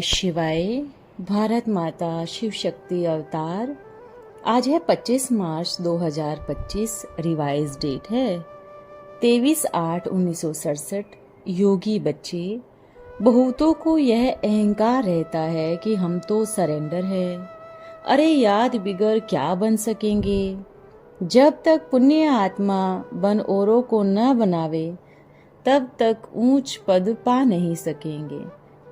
शिवाय। भारत माता शिव शक्ति अवतार। आज है 25 मार्च 2025। रिवाइज डेट है 23/8/1967। योगी बच्चे। बहुतों को यह अहंकार रहता है कि हम तो सरेंडर है। अरे याद बिगड़ क्या बन सकेंगे। जब तक पुण्य आत्मा बन औरों को न बनावे तब तक ऊंच पद पा नहीं सकेंगे।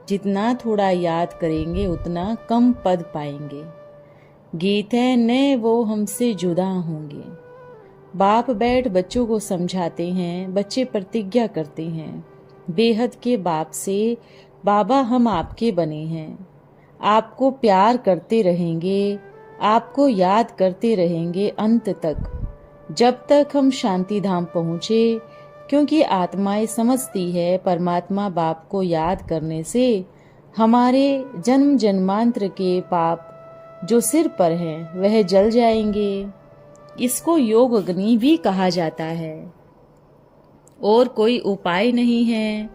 जितना थोड़ा याद करेंगे उतना कम पद पाएंगे। गीत है न वो हमसे जुदा होंगे। बाप बैठ बच्चों को समझाते हैं। बच्चे प्रतिज्ञा करते हैं बेहद के बाप से, बाबा हम आपके बने हैं। आपको प्यार करते रहेंगे, आपको याद करते रहेंगे अंत तक, जब तक हम शांति धाम पहुँचे। क्योंकि आत्माएं समझती है परमात्मा बाप को याद करने से हमारे जन्म जन्मांतर के पाप जो सिर पर हैं वह जल जाएंगे। इसको योग अग्नि भी कहा जाता है। और कोई उपाय नहीं है।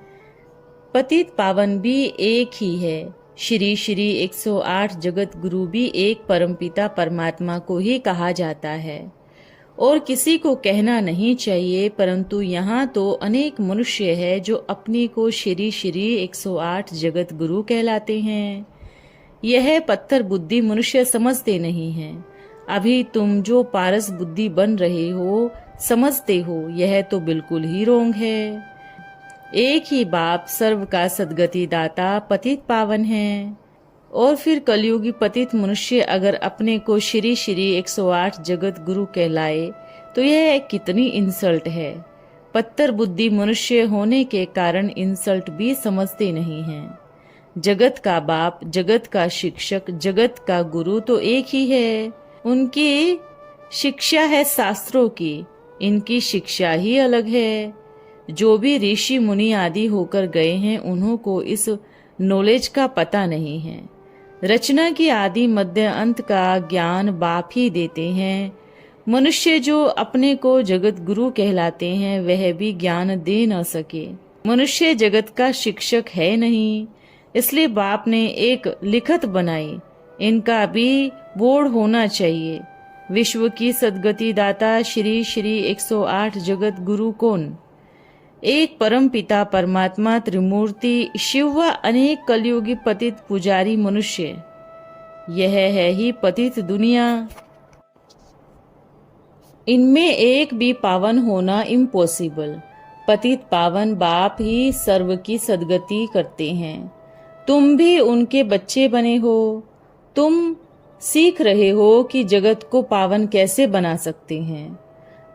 पतित पावन भी एक ही है। श्री श्री 108 जगत गुरु भी एक परमपिता परमात्मा को ही कहा जाता है और किसी को कहना नहीं चाहिए। परंतु यहाँ तो अनेक मनुष्य है जो अपने को श्री श्री 108 जगत गुरु कहलाते हैं। यह पत्थर बुद्धि मनुष्य समझते नहीं हैं। अभी तुम जो पारस बुद्धि बन रहे हो समझते हो, यह तो बिल्कुल ही रोंग है। एक ही बाप सर्व का सद्गति दाता पतित पावन है। और फिर कलयुगी पतित मनुष्य अगर अपने को श्री श्री 108 जगत गुरु कहलाए तो यह कितनी इंसल्ट है। पत्थर बुद्धि मनुष्य होने के कारण इंसल्ट भी समझते नहीं हैं। जगत का बाप, जगत का शिक्षक, जगत का गुरु तो एक ही है। उनकी शिक्षा है शास्त्रों की, इनकी शिक्षा ही अलग है। जो भी ऋषि मुनि आदि होकर गए हैं उन्हों को इस नॉलेज का पता नहीं है। रचना की आदि मध्य अंत का ज्ञान बाप ही देते हैं। मनुष्य जो अपने को जगत गुरु कहलाते हैं वह भी ज्ञान दे न सके। मनुष्य जगत का शिक्षक है नहीं, इसलिए बाप ने एक लिखत बनाई। इनका भी बोर्ड होना चाहिए। विश्व की सद्गति दाता श्री श्री 108 जगत गुरु कौन? एक परम पिता परमात्मा त्रिमूर्ति शिव व अनेक कलयुगी पतित पुजारी मनुष्य। यह है ही पतित दुनिया। इनमें एक भी पावन होना इम्पॉसिबल। पतित पावन बाप ही सर्व की सद्गति करते हैं। तुम भी उनके बच्चे बने हो। तुम सीख रहे हो कि जगत को पावन कैसे बना सकते हैं।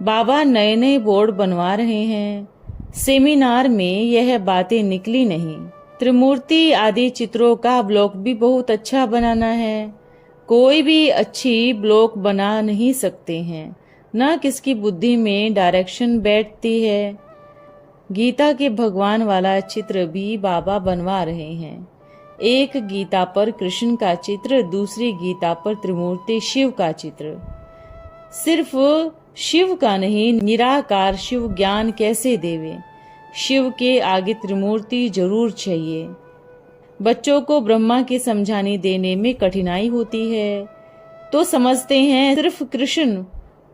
बाबा नए नए बोर्ड बनवा रहे हैं। सेमिनार में यह बातें निकली नहीं। त्रिमूर्ति आदि चित्रों का ब्लॉक भी बहुत अच्छा बनाना है। कोई भी अच्छी ब्लॉक बना नहीं सकते हैं, न किसकी बुद्धि में डायरेक्शन बैठती है। गीता के भगवान वाला चित्र भी बाबा बनवा रहे हैं। एक गीता पर कृष्ण का चित्र, दूसरी गीता पर त्रिमूर्ति शिव का चित्र। सिर्फ शिव का नहीं, निराकार शिव ज्ञान कैसे देवे। शिव के आगे त्रिमूर्ति जरूर चाहिए। बच्चों को ब्रह्मा की समझानी देने में कठिनाई होती है तो समझते हैं सिर्फ कृष्ण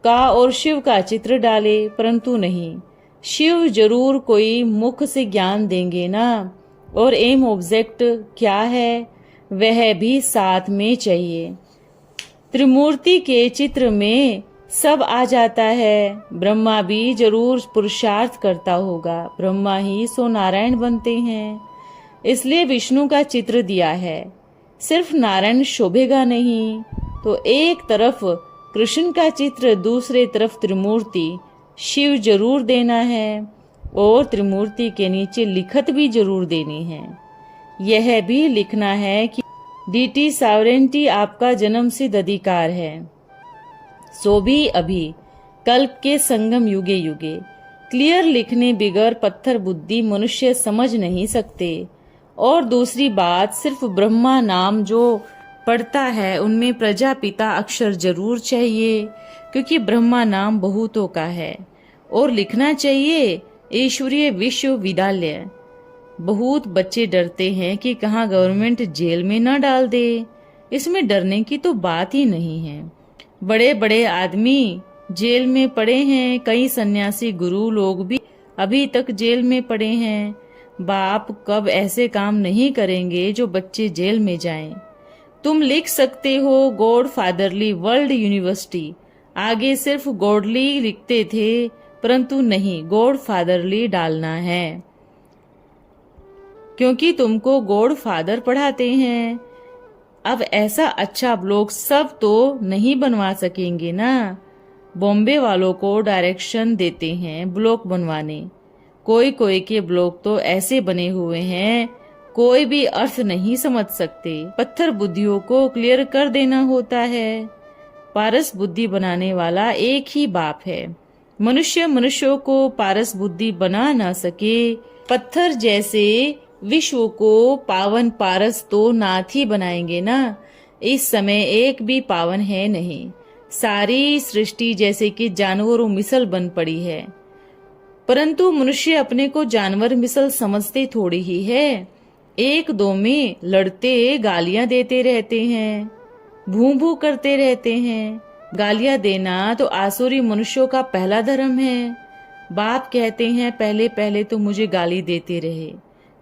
का और शिव का चित्र डाले, परंतु नहीं, शिव जरूर कोई मुख से ज्ञान देंगे ना। और एम ऑब्जेक्ट क्या है वह भी साथ में चाहिए। त्रिमूर्ति के चित्र में सब आ जाता है। ब्रह्मा भी जरूर पुरुषार्थ करता होगा। ब्रह्मा ही सो नारायण बनते हैं, इसलिए विष्णु का चित्र दिया है। सिर्फ नारायण शोभेगा नहीं तो एक तरफ कृष्ण का चित्र, दूसरे तरफ त्रिमूर्ति शिव जरूर देना है। और त्रिमूर्ति के नीचे लिखत भी जरूर देनी है। यह भी लिखना है कि डीटी सॉवरेंटी आपका जन्म सिद्ध अधिकार है। सो भी अभी कल्प के संगम युगे युगे। क्लियर लिखने बिगर पत्थर बुद्धि मनुष्य समझ नहीं सकते। और दूसरी बात, सिर्फ ब्रह्मा नाम जो पढ़ता है उनमें प्रजापिता अक्षर जरूर चाहिए, क्योंकि ब्रह्मा नाम बहुतों का है। और लिखना चाहिए ईश्वरीय विश्वविद्यालय। बहुत बच्चे डरते हैं कि कहाँ गवर्नमेंट जेल में न डाल दे। इसमें डरने की तो बात ही नहीं है। बड़े बड़े आदमी जेल में पड़े हैं, कई सन्यासी गुरु लोग भी अभी तक जेल में पड़े हैं। बाप कब ऐसे काम नहीं करेंगे जो बच्चे जेल में जाएं। तुम लिख सकते हो गॉड फादरली वर्ल्ड यूनिवर्सिटी, आगे सिर्फ गॉडली लिखते थे, परंतु नहीं, गॉड फादरली डालना है, क्योंकि तुमको गॉड फादर पढ़ाते हैं। अब ऐसा अच्छा ब्लॉग सब तो नहीं बनवा सकेंगे ना। बॉम्बे वालों को डायरेक्शन देते हैं ब्लॉग बनवाने। कोई कोई के ब्लॉग तो ऐसे बने हुए हैं कोई भी अर्थ नहीं समझ सकते। पत्थर बुद्धियों को क्लियर कर देना होता है। पारस बुद्धि बनाने वाला एक ही बाप है। मनुष्य मनुष्यों को पारस बुद्धि बना ना सके। पत्थर जैसे विश्व को पावन पारस तो नाथ ही बनाएंगे ना। इस समय एक भी पावन है नहीं। सारी सृष्टि जैसे कि जानवरों मिसल बन पड़ी है, परंतु मनुष्य अपने को जानवर मिसल समझते थोड़ी ही है। एक दो में लड़ते गालियां देते रहते हैं, भू भू करते रहते हैं। गालियां देना तो आसुरी मनुष्यों का पहला धर्म है। बाप कहते हैं पहले पहले तो मुझे गाली देते रहे,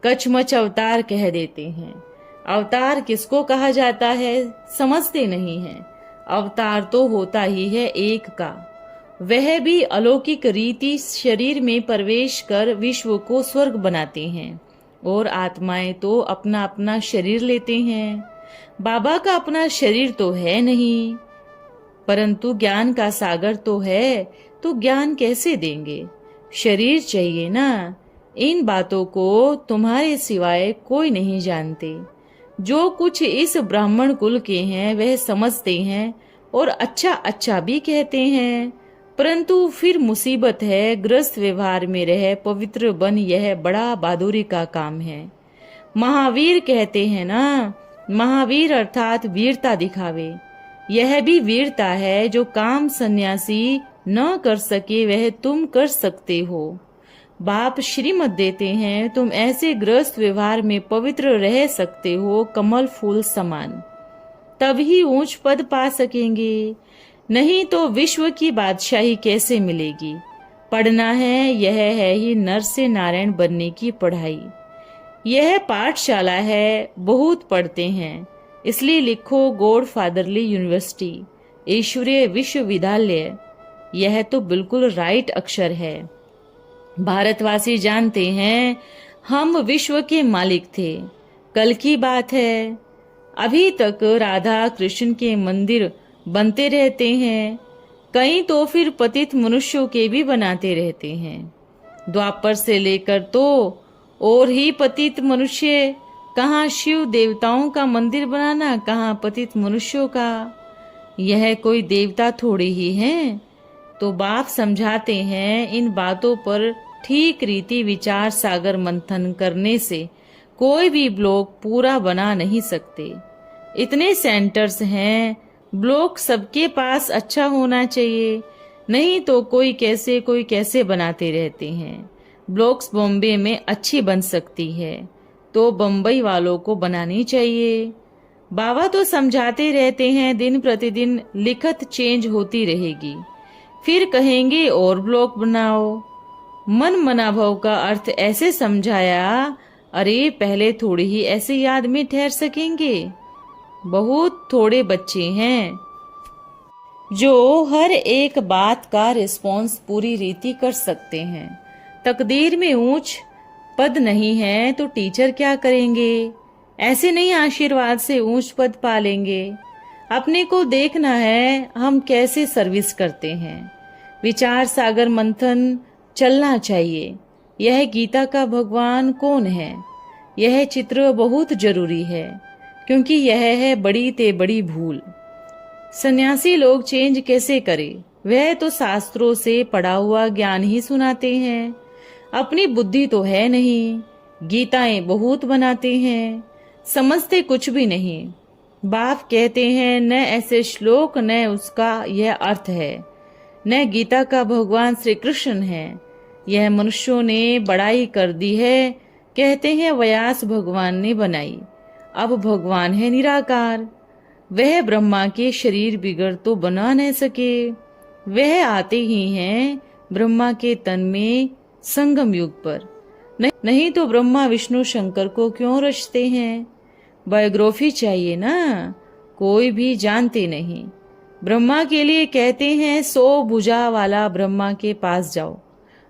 कचमच अवतार कह देते हैं। अवतार किसको कहा जाता है समझते नहीं है। अवतार तो होता ही है एक का, वह भी अलौकिक रीति शरीर में प्रवेश कर विश्व को स्वर्ग बनाते हैं, और आत्माएं तो अपना अपना शरीर लेते हैं। बाबा का अपना शरीर तो है नहीं, परंतु ज्ञान का सागर तो है, तो ज्ञान कैसे देंगे? शरीर चाहिए ना। इन बातों को तुम्हारे सिवाय कोई नहीं जानते। जो कुछ इस ब्राह्मण कुल के हैं वह समझते हैं और अच्छा अच्छा भी कहते हैं, परंतु फिर मुसीबत है। ग्रस्त व्यवहार में रह पवित्र बन, यह बड़ा बहादुरी का काम है। महावीर कहते हैं ना, महावीर अर्थात वीरता दिखावे। यह भी वीरता है। जो काम सन्यासी न कर सके वह तुम कर सकते हो। बाप श्रीमत देते हैं, तुम ऐसे ग्रस्त व्यवहार में पवित्र रह सकते हो कमल फूल समान, तभी ऊंच पद पा सकेंगे। नहीं तो विश्व की बादशाही कैसे मिलेगी? पढ़ना है, यह है ही नर से नारायण बनने की पढ़ाई। यह पाठशाला है, बहुत पढ़ते हैं, इसलिए लिखो गॉड फादरली यूनिवर्सिटी, ईश्वरीय विश्वविद्यालय। यह तो बिल्कुल राइट अक्षर है। भारतवासी जानते हैं हम विश्व के मालिक थे। कल की बात है, अभी तक राधा कृष्ण के मंदिर बनते रहते हैं, कई तो फिर पतित मनुष्यों के भी बनाते रहते हैं। द्वापर से लेकर तो और ही पतित मनुष्य, कहाँ शिव देवताओं का मंदिर बनाना, कहाँ पतित मनुष्यों का। यह कोई देवता थोड़े ही हैं। तो बाप समझाते हैं इन बातों पर ठीक रीति विचार सागर मंथन करने से कोई भी ब्लॉक पूरा बना नहीं सकते। इतने सेंटर्स हैं, ब्लॉक सबके पास अच्छा होना चाहिए, नहीं तो कोई कैसे बनाते रहते हैं। ब्लॉक्स बॉम्बे में अच्छी बन सकती है तो बम्बई वालों को बनानी चाहिए। बाबा तो समझाते रहते हैं दिन प्रतिदिन लिखत चेंज होती रहेगी, फिर कहेंगे और ब्लॉक बनाओ। मन मनाभव का अर्थ ऐसे समझाया, अरे पहले थोड़ी ही ऐसे याद में ठहर सकेंगे। बहुत थोड़े बच्चे हैं जो हर एक बात का रिस्पॉन्स पूरी रीति कर सकते हैं। तकदीर में ऊंच पद नहीं है तो टीचर क्या करेंगे? ऐसे नहीं आशीर्वाद से ऊंच पद पालेंगे। अपने को देखना है हम कैसे सर्विस करते हैं। विचार सागर मंथन चलना चाहिए। यह गीता का भगवान कौन है? यह चित्र बहुत जरूरी है, क्योंकि यह है बड़ी ते बड़ी भूल। सन्यासी लोग चेंज कैसे करें? वह तो शास्त्रों से पढ़ा हुआ ज्ञान ही सुनाते हैं, अपनी बुद्धि तो है नहीं। गीताएं बहुत बनाते हैं, समझते कुछ भी नहीं। बाप कहते हैं न ऐसे श्लोक न उसका यह अर्थ है, न गीता का भगवान श्री कृष्ण है। यह मनुष्यों ने बड़ाई कर दी है, कहते हैं व्यास भगवान ने बनाई। अब भगवान है निराकार, वह ब्रह्मा के शरीर बिगड़ तो बना न सके। वह आते ही हैं ब्रह्मा के तन में संगम युग पर, नहीं तो ब्रह्मा विष्णु शंकर को क्यों रचते हैं। बायोग्राफी चाहिए ना, कोई भी जानते नहीं। ब्रह्मा के लिए कहते हैं 100 भुजा वाला ब्रह्मा के पास जाओ,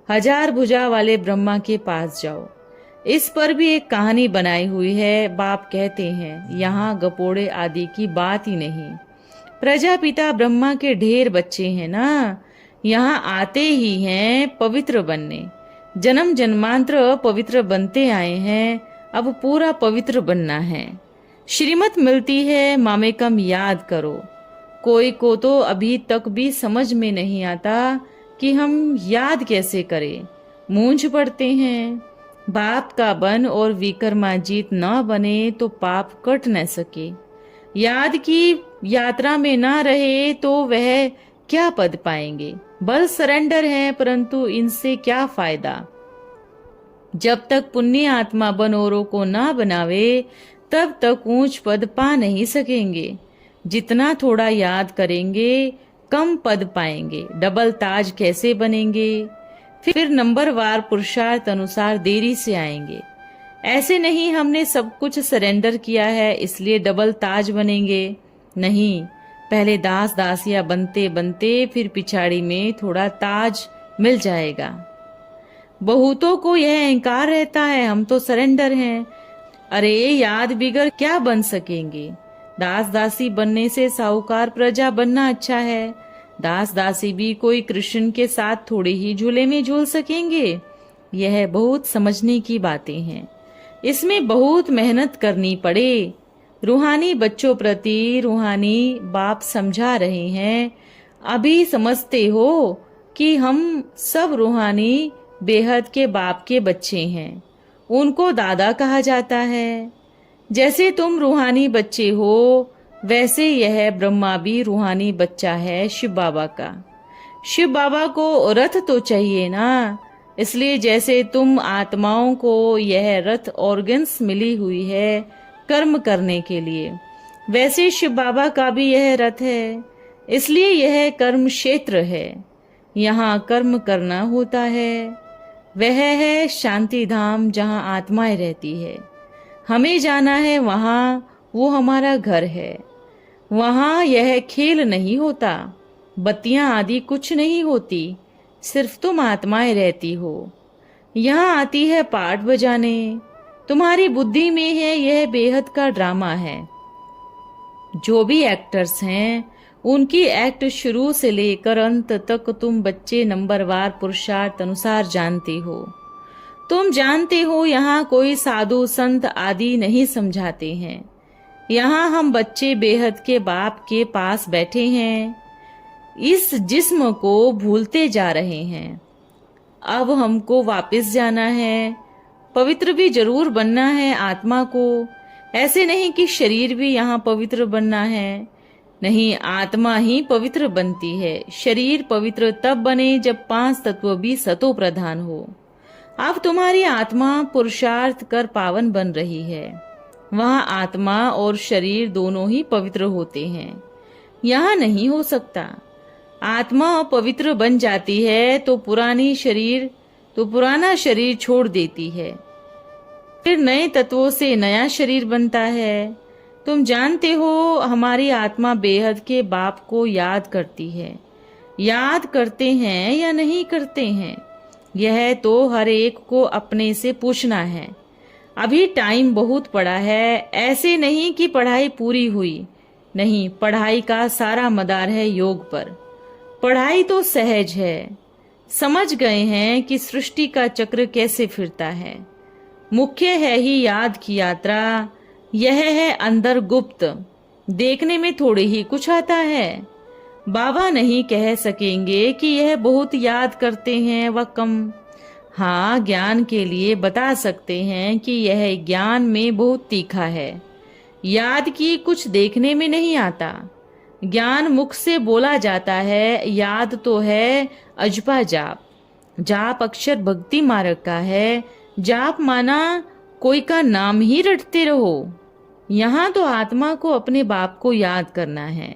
1000 भुजा वाले ब्रह्मा के पास जाओ। इस पर भी एक कहानी बनाई हुई है। बाप कहते हैं यहाँ गपोड़े आदि की बात ही नहीं। प्रजापिता ब्रह्मा के ढेर बच्चे हैं ना, यहाँ आते ही हैं पवित्र बनने। जन्म जन्मांतर पवित्र बनते आए हैं, अब पूरा पवित्र बनना है। श्रीमत मिलती है मामेकम याद करो। कोई को तो अभी तक भी समझ में नहीं आता कि हम याद कैसे करें, मूंझ पड़ते हैं। बाप का बन और विक्रमाजीत न बने तो पाप कट न सके। याद की यात्रा में ना रहे तो वह क्या पद पाएंगे। बल सरेंडर है, परंतु इनसे क्या फायदा। जब तक पुण्य आत्मा बन औरों को ना बनावे तब तक ऊंच पद पा नहीं सकेंगे। जितना थोड़ा याद करेंगे कम पद पाएंगे। डबल ताज कैसे बनेंगे। फिर नंबरवार पुरुषार्थ अनुसार देरी से आएंगे। ऐसे नहीं हमने सब कुछ सरेंडर किया है इसलिए डबल ताज बनेंगे। नहीं, पहले दास दासिया बनते बनते फिर पिछाड़ी में थोड़ा ताज मिल जाएगा। बहुतों को यह अहंकार रहता है हम तो सरेंडर हैं। अरे याद बिगड़ क्या बन सकेंगे। दास दासी बनने से साहूकार प्रजा बनना अच्छा है। दास दासी भी कोई कृष्ण के साथ थोड़ी ही झूले में झूल सकेंगे। यह बहुत समझने की बातें हैं, इसमें बहुत मेहनत करनी पड़े। रूहानी बच्चों प्रति रूहानी बाप समझा रहे हैं। अभी समझते हो कि हम सब रूहानी बेहद के बाप के बच्चे हैं, उनको दादा कहा जाता है। जैसे तुम रूहानी बच्चे हो वैसे यह ब्रह्मा भी रूहानी बच्चा है शिव बाबा का। शिव बाबा को रथ तो चाहिए ना, इसलिए जैसे तुम आत्माओं को यह रथ ऑर्गन्स मिली हुई है कर्म करने के लिए, वैसे शिव बाबा का भी यह रथ है, इसलिए यह कर्म क्षेत्र है। यहाँ कर्म करना होता है। वह है शांति धाम जहाँ आत्माएं रहती है। हमें जाना है वहाँ, वो हमारा घर है। वहाँ यह खेल नहीं होता, बत्तियां आदि कुछ नहीं होती, सिर्फ तुम आत्माएं रहती हो। यहाँ आती है पाठ बजाने, तुम्हारी बुद्धि में है यह बेहद का ड्रामा है। जो भी एक्टर्स हैं उनकी एक्ट शुरू से लेकर अंत तक तुम बच्चे नंबरवार पुरुषार्थ अनुसार जानते हो। तुम जानते हो यहाँ कोई साधु संत आदि नहीं समझाते हैं। यहाँ हम बच्चे बेहद के बाप के पास बैठे हैं, इस जिस्म को भूलते जा रहे हैं। अब हमको वापस जाना है, पवित्र भी जरूर बनना है आत्मा को। ऐसे नहीं कि शरीर भी यहाँ पवित्र बनना है, नहीं, आत्मा ही पवित्र बनती है। शरीर पवित्र तब बने जब 5 तत्व भी सतो प्रधान हो। अब तुम्हारी आत्मा पुरुषार्थ कर पावन बन रही है। वहाँ आत्मा और शरीर दोनों ही पवित्र होते हैं, यहाँ नहीं हो सकता। आत्मा पवित्र बन जाती है तो पुराना शरीर छोड़ देती है, फिर नए तत्वों से नया शरीर बनता है। तुम जानते हो हमारी आत्मा बेहद के बाप को याद करती है। याद करते हैं या नहीं करते हैं, यह तो हर एक को अपने से पूछना है। अभी टाइम बहुत पड़ा है, ऐसे नहीं कि पढ़ाई पूरी हुई, नहीं, पढ़ाई का सारा मदार है योग पर। पढ़ाई तो सहज है, समझ गए हैं कि सृष्टि का चक्र कैसे फिरता है। मुख्य है ही याद की यात्रा, यह है अंदर गुप्त, देखने में थोड़े ही कुछ आता है। बाबा नहीं कह सकेंगे कि यह बहुत याद करते हैं व कम। हाँ, ज्ञान के लिए बता सकते हैं कि यह ज्ञान में बहुत तीखा है। याद की कुछ देखने में नहीं आता, ज्ञान मुख से बोला जाता है। याद तो है अजपा जाप। जाप अक्षर भक्ति मार्ग का है। जाप माना कोई का नाम ही रटते रहो। यहाँ तो आत्मा को अपने बाप को याद करना है।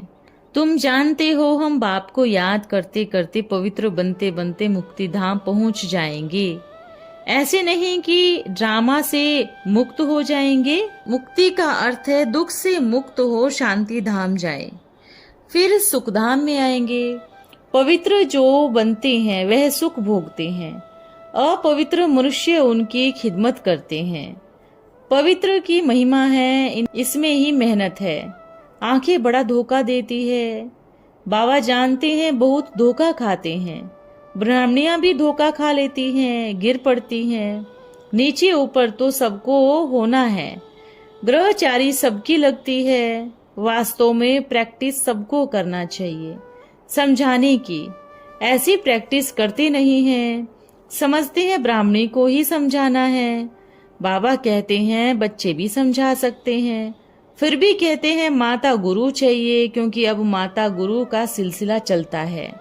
तुम जानते हो हम बाप को याद करते करते पवित्र बनते बनते मुक्ति धाम पहुंच जाएंगे। ऐसे नहीं कि ड्रामा से मुक्त हो जाएंगे। मुक्ति का अर्थ है दुख से मुक्त हो शांति धाम जाए, फिर सुख धाम में आएंगे। पवित्र जो बनते हैं वह सुख भोगते हैं, अपवित्र मनुष्य उनकी खिदमत करते हैं। पवित्र की महिमा है, इसमें ही मेहनत है। आंखें बड़ा धोखा देती है। बाबा जानते हैं बहुत धोखा खाते हैं। ब्राह्मणियां भी धोखा खा लेती हैं, गिर पड़ती हैं। नीचे ऊपर तो सबको होना है। ग्रहचारी सबकी लगती है। वास्तव में प्रैक्टिस सबको करना चाहिए समझाने की। ऐसी प्रैक्टिस करते नहीं हैं। समझते हैं ब्राह्मणी को ही समझाना है। बाबा कहते हैं बच्चे भी समझा सकते हैं, फिर भी कहते हैं माता गुरु चाहिए, क्योंकि अब माता गुरु का सिलसिला चलता है।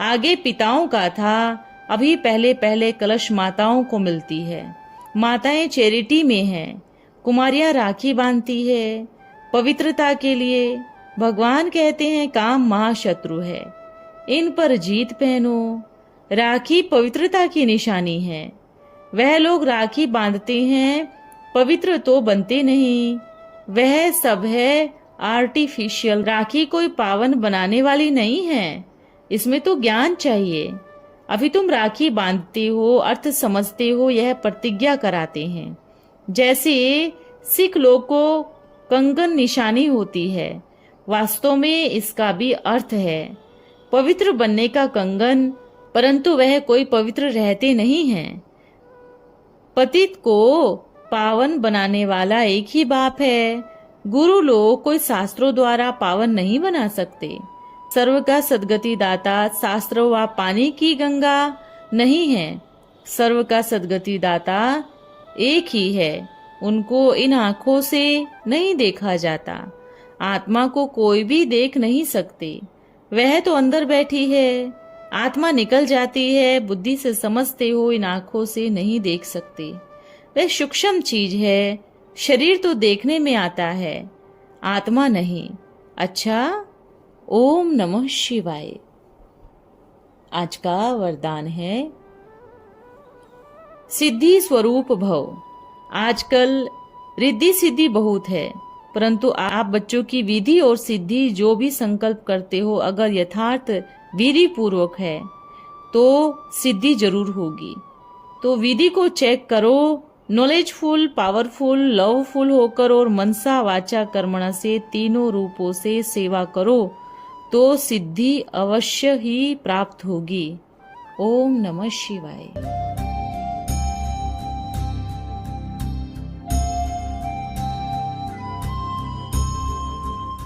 आगे पिताओं का था, अभी पहले पहले कलश माताओं को मिलती है। माताएं चैरिटी में हैं। कुमारियां राखी बांधती है पवित्रता के लिए। भगवान कहते हैं काम महाशत्रु है, इन पर जीत पहनो। राखी पवित्रता की निशानी है। वह लोग राखी बांधते हैं, पवित्र तो बनते नहीं। वह सब है आर्टिफिशियल। राखी कोई पावन बनाने वाली नहीं है, इसमें तो ज्ञान चाहिए। अभी तुम राखी बांधते हो, अर्थ समझते हो, यह प्रतिज्ञा कराते हैं। जैसे सिख लोग को कंगन निशानी होती है, वास्तव में इसका भी अर्थ है पवित्र बनने का कंगन, परंतु वह कोई पवित्र रहते नहीं हैं। पतित को पावन बनाने वाला एक ही बाप है। गुरु लोग कोई शास्त्रों द्वारा पावन नहीं बना सकते। सर्व का सदगति दाता शास्त्र व पानी की गंगा नहीं है। सर्व का सदगति दाता एक ही है, उनको इन आँखों से नहीं देखा जाता। आत्मा को कोई भी देख नहीं सकते, वह तो अंदर बैठी है। आत्मा निकल जाती है, बुद्धि से समझते हो, इन आँखों से नहीं देख सकते। वह सूक्ष्म चीज है, शरीर तो देखने में आता है, आत्मा नहीं। अच्छा, ओम नमः शिवाय। आज का वरदान है सिद्धि स्वरूप भव। आजकल रिद्धि सिद्धि बहुत है, परंतु आप बच्चों की विधि और सिद्धि जो भी संकल्प करते हो, अगर यथार्थ विधि पूर्वक है तो सिद्धि जरूर होगी। तो विधि को चेक करो। नॉलेजफुल, पावरफुल, लवफुल होकर और मनसा वाचा कर्मणा से तीनों रूपों से सेवा करो तो सिद्धि अवश्य ही प्राप्त होगी। ओम नमः शिवाय।